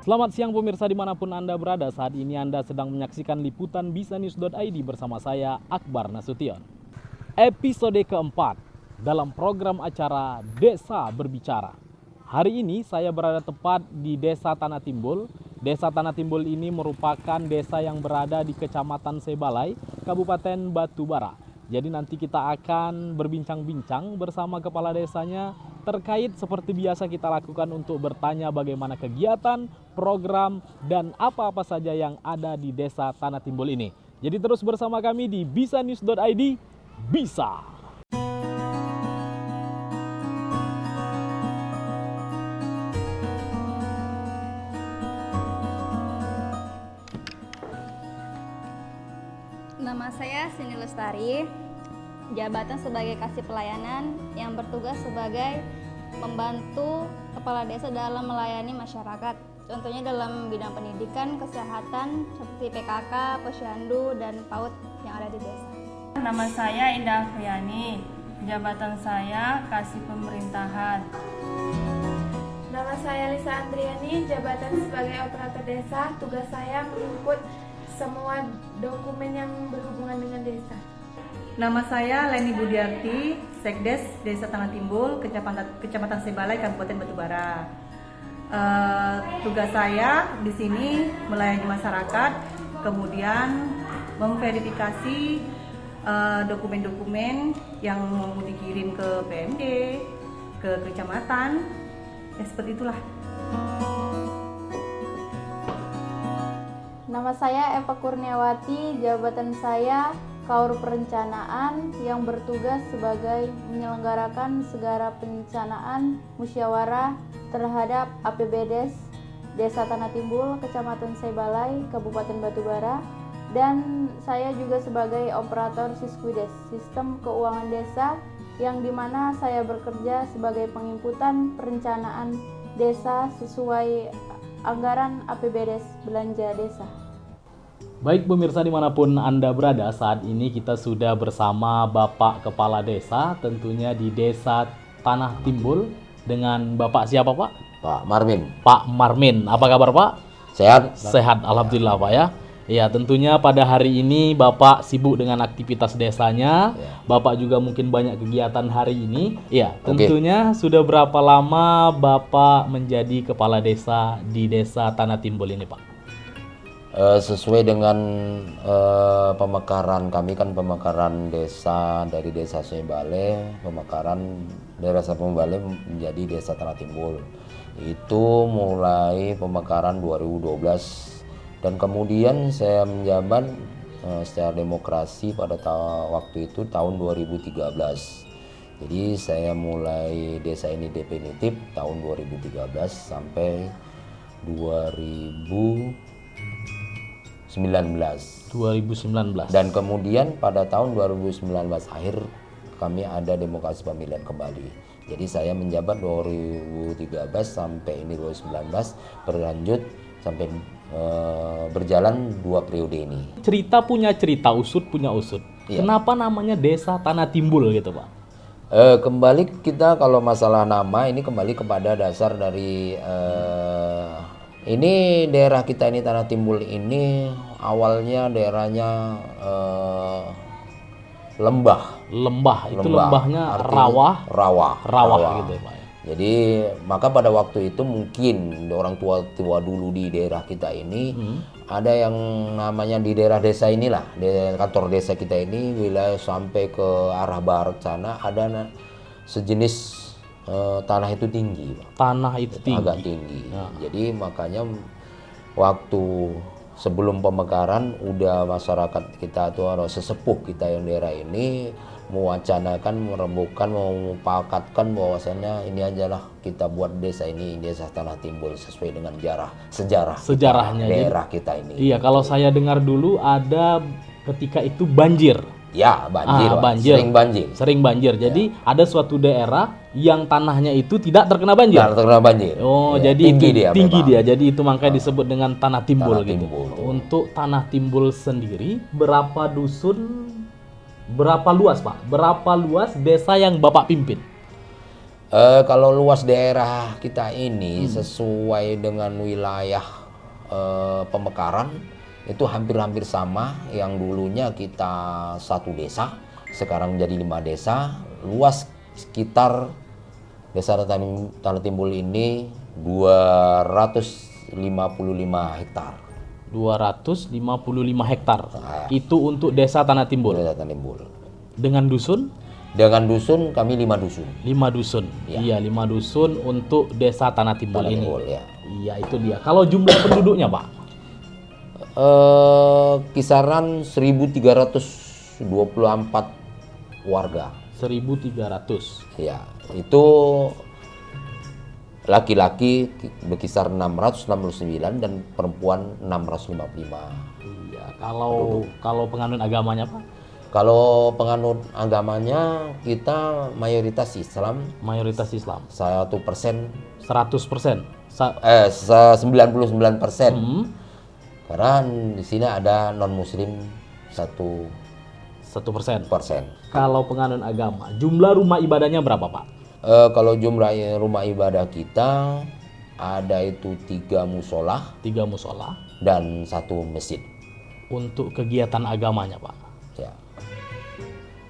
Selamat siang pemirsa dimanapun Anda berada. Saat ini Anda sedang menyaksikan liputan bisanews.id bersama saya Akbar Nasution. Episode keempat dalam program acara Desa Berbicara. Hari ini saya berada tepat di Desa Tanah Timbul. Desa Tanah Timbul ini merupakan desa yang berada di Kecamatan Sebalai, Kabupaten Batubara. Jadi nanti kita akan berbincang-bincang bersama kepala desanya terkait seperti biasa kita lakukan untuk bertanya bagaimana kegiatan, program, dan apa-apa saja yang ada di Desa Tanah Timbul ini. Jadi terus bersama kami di bisanews.id, bisa! Nama saya Sini Lestari, jabatan sebagai kasih pelayanan yang bertugas sebagai membantu kepala desa dalam melayani masyarakat. Contohnya dalam bidang pendidikan, kesehatan, seperti PKK, posyandu, dan PAUD yang ada di desa. Nama saya Indah Afriani, jabatan saya kasih pemerintahan. Nama saya Lisa Andriani, jabatan sebagai operator desa. Tugas saya menginput semua dokumen yang berhubungan dengan desa. Nama saya Leni Budiarti, Sekdes Desa Tanah Timbul, Kecamatan Sebalai, Kabupaten Batubara. Tugas saya di sini melayani masyarakat, kemudian memverifikasi dokumen-dokumen yang mau dikirim ke PMD, ke kecamatan, ya seperti itulah. Nama saya Eva Kurniawati, jabatan saya Kaur Perencanaan yang bertugas sebagai menyelenggarakan segala perencanaan musyawarah terhadap APBDes Desa Tanah Timbul, Kecamatan Sebalai, Kabupaten Batubara, dan saya juga sebagai operator Siskuides, Sistem Keuangan Desa, yang dimana saya bekerja sebagai penginputan perencanaan desa sesuai anggaran APBDes belanja desa. Baik pemirsa dimanapun Anda berada, saat ini kita sudah bersama Bapak Kepala Desa, tentunya di Desa Tanah Timbul, dengan Bapak siapa Pak? Pak Marmin. Pak Marmin, apa kabar Pak? Sehat? Sehat, Alhamdulillah Pak ya. Ya tentunya pada hari ini Bapak sibuk dengan aktivitas desanya, Bapak juga mungkin banyak kegiatan hari ini. Ya tentunya sudah berapa lama Bapak menjadi Kepala Desa di Desa Tanah Timbul ini Pak? Sesuai dengan pemekaran kami kan pemekaran desa dari Desa Sebalai, pemekaran Desa Sebalai menjadi Desa Tanah Timbul. Itu mulai pemekaran 2012 dan kemudian saya menjabat secara demokrasi pada waktu itu tahun 2013. Jadi saya mulai desa ini definitif tahun 2013 sampai 2019 dan kemudian pada tahun 2019 akhir kami ada demokrasi pemilihan kembali. Jadi saya menjabat 2013 sampai ini 2019 berlanjut sampai berjalan 2 periode ini. Cerita punya cerita, usut punya usut. Iya. Kenapa namanya Desa Tanah Timbul gitu Pak? Kembali kita kalau masalah nama ini kembali kepada dasar dari ini daerah kita ini Tanah Timbul ini awalnya daerahnya lembah. Itu lembahnya rawa gitu Pak ya. Jadi maka pada waktu itu mungkin orang tua dulu di daerah kita ini ada yang namanya di daerah desa inilah, di kantor desa kita ini wilayah sampai ke arah barat sana ada sejenis tanah itu tinggi, Pak. Tanah itu tinggi. Agak tinggi. Ya. Jadi makanya waktu sebelum pemekaran udah masyarakat kita tuh sesepuh kita yang daerah ini mewacanakan, merembukan, memupakatkan bahwasannya ini ajalah kita buat desa ini Desa Tanah Timbul sesuai dengan sejarahnya daerah kita ini. Iya, kalau saya dengar dulu ada ketika itu banjir. Ya, banjir. Sering banjir. Jadi ada suatu daerah yang tanahnya itu tidak terkena banjir. Tidak terkena banjir. Oh, ya, jadi tinggi dia. Jadi itu makanya disebut dengan Tanah Timbul Tanah gitu. Timbul. Untuk Tanah Timbul sendiri berapa dusun, berapa luas Pak? Berapa luas desa yang Bapak pimpin? Kalau luas daerah kita ini sesuai dengan wilayah pemekaran itu hampir-hampir sama. Yang dulunya kita 1 desa, sekarang jadi 5 desa. Luas sekitar Desa Tanah Timbul ini 255 hektar. 255 hektar. Itu untuk Desa Tanah Timbul. Desa Tanah Timbul. Dengan dusun? Dengan dusun kami 5 dusun. 5 dusun. Iya, 5 dusun untuk Desa Tanah Timbul Tanah ini. Timbul, ya. Iya, itu dia. Kalau jumlah penduduknya, Pak? Kisaran 1324 warga. 1300. Ya, itu laki-laki berkisar 669 dan perempuan 655. Iya, kalau penganut agamanya, Pak? Kalau penganut agamanya kita mayoritas Islam, Mayoritas Islam. 1%, 100%. 99%. Karena di sini ada non Muslim 1%. 1%. Kalau penganut agama, jumlah rumah ibadahnya berapa, Pak? Kalau jumlah rumah ibadah kita ada itu 3 musola 3 musola. dan 1 masjid. Untuk kegiatan agamanya, Pak? Ya.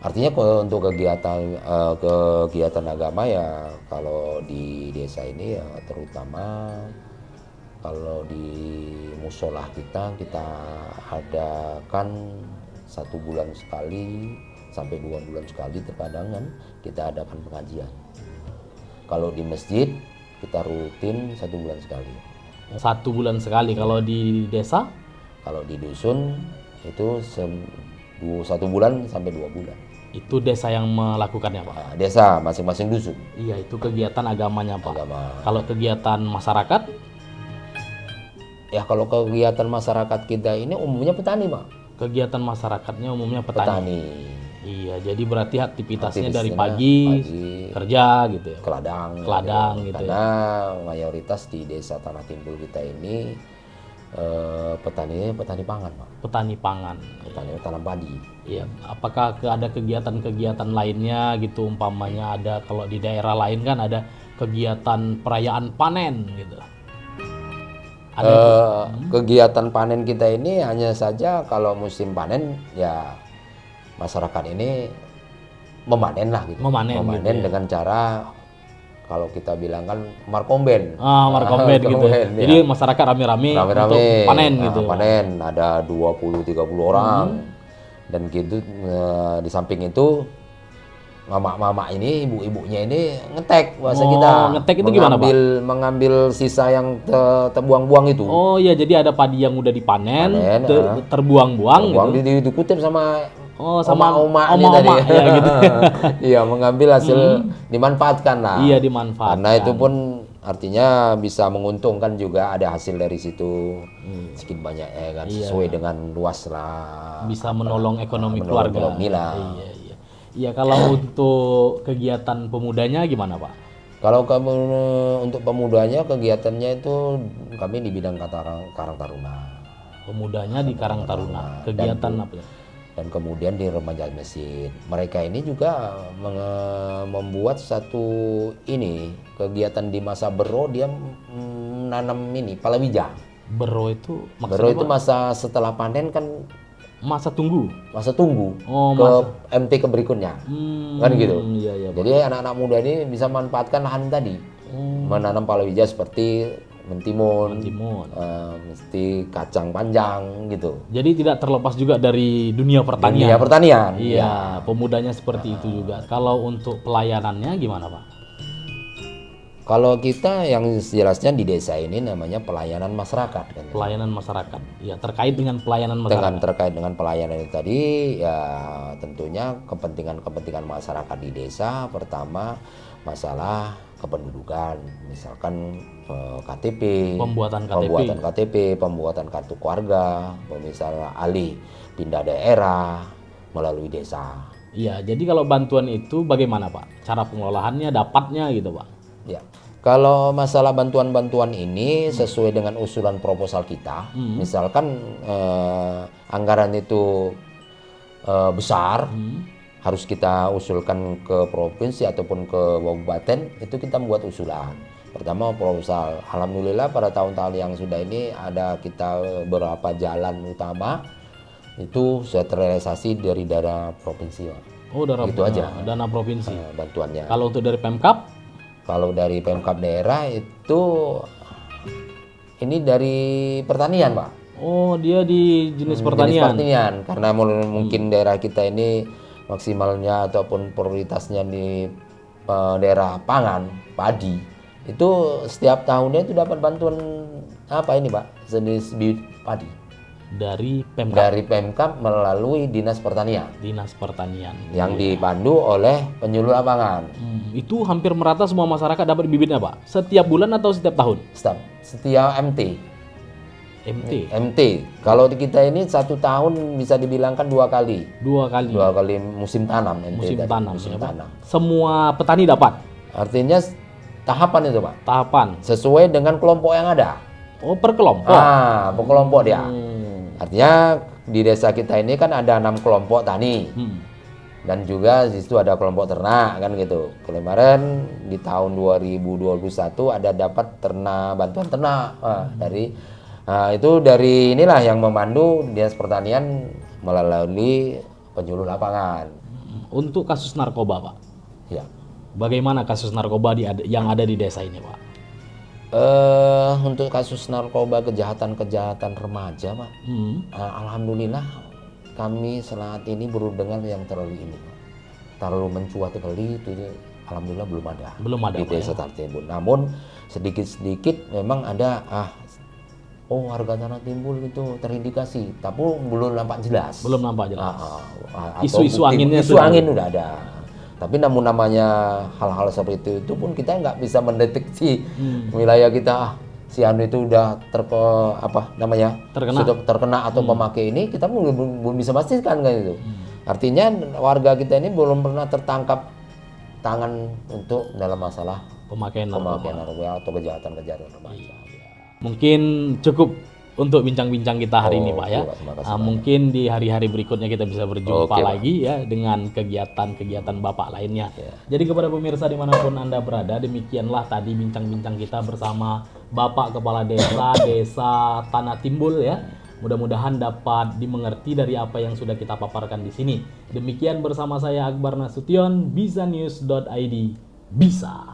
Artinya kalau untuk kegiatan agama ya kalau di desa ini ya terutama kalau di musola kita adakan 1 bulan sekali sampai 2 bulan sekali terkadang kan kita adakan pengajian. Kalau di masjid kita rutin 1 bulan sekali. 1 bulan sekali. Kalau di desa? Kalau di dusun itu 1 bulan sampai 2 bulan. Itu desa yang melakukannya, Pak? Nah, desa masing-masing dusun. Iya, itu kegiatan agamanya, Pak. Agama. Kalau kegiatan masyarakat? Ya kalau kegiatan masyarakat kita ini umumnya petani, Pak. Kegiatan masyarakatnya umumnya petani. Iya, jadi berarti aktivitasnya dari pagi kerja gitu ya. ke ladang gitu karena mayoritas di Desa Tanah Timbul kita ini petani pangan, Pak. Petani pangan. Petani tanam padi. Iya, apakah ada kegiatan-kegiatan lainnya gitu, umpamanya ada kalau di daerah lain kan ada kegiatan perayaan panen gitu. Kegiatan panen kita ini hanya saja kalau musim panen ya masyarakat ini memanen lah gitu. Memanen gitu ya. Dengan cara kalau kita bilang kan markomben. Markomben gitu. Ya. Jadi masyarakat rame-rame untuk panen gitu. Panen ada 20-30 orang. Dan gitu di samping itu mama-mama ini, ibu-ibunya ini ngetek bahasa kita. Ngetek itu gimana, Pak? Mengambil sisa yang terbuang-buang itu. Oh iya, jadi ada padi yang udah dipanen, terbuang-buang gitu. Dikutip sama sama oma ya gitu. Iya, mengambil hasil dimanfaatkan lah. Iya, dimanfaatkan. Karena itu pun artinya bisa menguntungkan juga, ada hasil dari situ sedikit banyak ya kan, sesuai dengan luas lah. Bisa menolong ekonomi keluarga. Lah. Iya, kalau untuk kegiatan pemudanya gimana, Pak? Kalau untuk pemudanya kegiatannya itu kami di bidang Karang Taruna. Pemudanya di Karang Taruna. Kegiatan apa ya? Dan kemudian di remaja masjid. Mereka ini juga membuat satu kegiatan di masa bero, dia menanam palawija. Bero itu maksudnya Bero itu masa setelah panen kan masa tunggu ke MT ke berikutnya. Kan gitu. Iya, jadi anak-anak muda ini bisa manfaatkan lahan tadi. Menanam palawija seperti mentimun, mesti kacang panjang gitu. Jadi tidak terlepas juga dari dunia pertanian. Dunia pertanian. Iya, pemudanya seperti itu juga. Kalau untuk pelayanannya gimana, Pak? Kalau kita yang jelasnya di desa ini namanya pelayanan masyarakat. Kan? Pelayanan masyarakat. Ya, terkait dengan pelayanan masyarakat. Terkait dengan pelayanan itu tadi, ya tentunya kepentingan masyarakat di desa. Pertama, masalah kependudukan, misalkan KTP, pembuatan KTP, pembuatan kartu keluarga, misalnya alih pindah daerah melalui desa. Iya, jadi kalau bantuan itu bagaimana, Pak? Cara pengelolaannya, dapatnya gitu, Pak? Ya, kalau masalah bantuan-bantuan ini sesuai dengan usulan proposal kita, misalkan anggaran itu besar, harus kita usulkan ke provinsi ataupun ke kabupaten, itu kita membuat usulan. Pertama proposal. Alhamdulillah pada tahun-tahun yang sudah ini ada kita beberapa jalan utama itu sudah terrealisasi dari dana provinsi, Pak. Oh, Gitu aja. dana provinsi. Bantuannya. Kalau untuk dari Pemkab? Kalau dari Pemkab daerah itu ini dari pertanian, Pak. Oh, dia di jenis Jenis pertanian. pertanian karena mungkin daerah kita ini maksimalnya ataupun prioritasnya di daerah pangan, padi. Itu setiap tahunnya itu dapat bantuan apa ini, Pak? Jenis bibit padi. Dari Pemkab. Dari Pemkab melalui Dinas Pertanian Dinas Pertanian. yang dipandu oleh penyuluh lapangan. Itu hampir merata semua masyarakat dapat bibitnya, Pak? Setiap bulan atau setiap tahun? Setiap MT. MT. Kalau di kita ini 1 tahun bisa dibilangkan 2 kali. 2 kali. 2 kali musim tanam. Musim tadi, tanam. musim Ya, Pak? tanam. Semua petani dapat Artinya tahapan itu, Pak. tahapan. Sesuai dengan kelompok yang ada. Oh, per kelompok. Per kelompok dia. Hmm. Artinya di desa kita ini kan ada 6 kelompok tani. Dan juga di situ ada kelompok ternak kan gitu. Kemarin di tahun 2021 ada dapat bantuan ternak itu dari inilah yang memandu Dinas Pertanian melalui penyuluh lapangan. Untuk kasus narkoba, Pak. Ya. Bagaimana kasus narkoba yang ada di desa ini, Pak? Untuk kasus narkoba kejahatan remaja, Pak. Alhamdulillah kami saat ini baru dengar yang terlalu ini, Pak. Terlalu mencuat sekali itu, alhamdulillah belum ada. Belum ada, di Pak, desa Tartimbul. Namun sedikit-sedikit memang ada warga Tanah Timbul itu terindikasi, tapi belum nampak jelas. Belum nampak jelas. Isu-isu anginnya isu angin udah ada. Tapi namun namanya hal-hal seperti itu pun kita nggak bisa mendeteksi wilayah kita si anu itu udah terkena sudah terkena atau pemakai ini, kita belum bisa pastikan kan itu. Artinya warga kita ini belum pernah tertangkap tangan untuk dalam masalah pemakaian narkoba atau kejahatan remaja. Mungkin cukup untuk bincang-bincang kita hari ini, Pak, ya. Terima kasih, Mungkin di hari-hari berikutnya kita bisa berjumpa Pak. lagi ya dengan kegiatan-kegiatan Bapak lainnya. Jadi kepada pemirsa dimanapun Anda berada, demikianlah tadi bincang-bincang kita bersama Bapak Kepala Desa Tanah Timbul ya. Mudah-mudahan dapat dimengerti dari apa yang sudah kita paparkan di sini. Demikian bersama saya Akbar Nasution, bisanews.id. Bisa.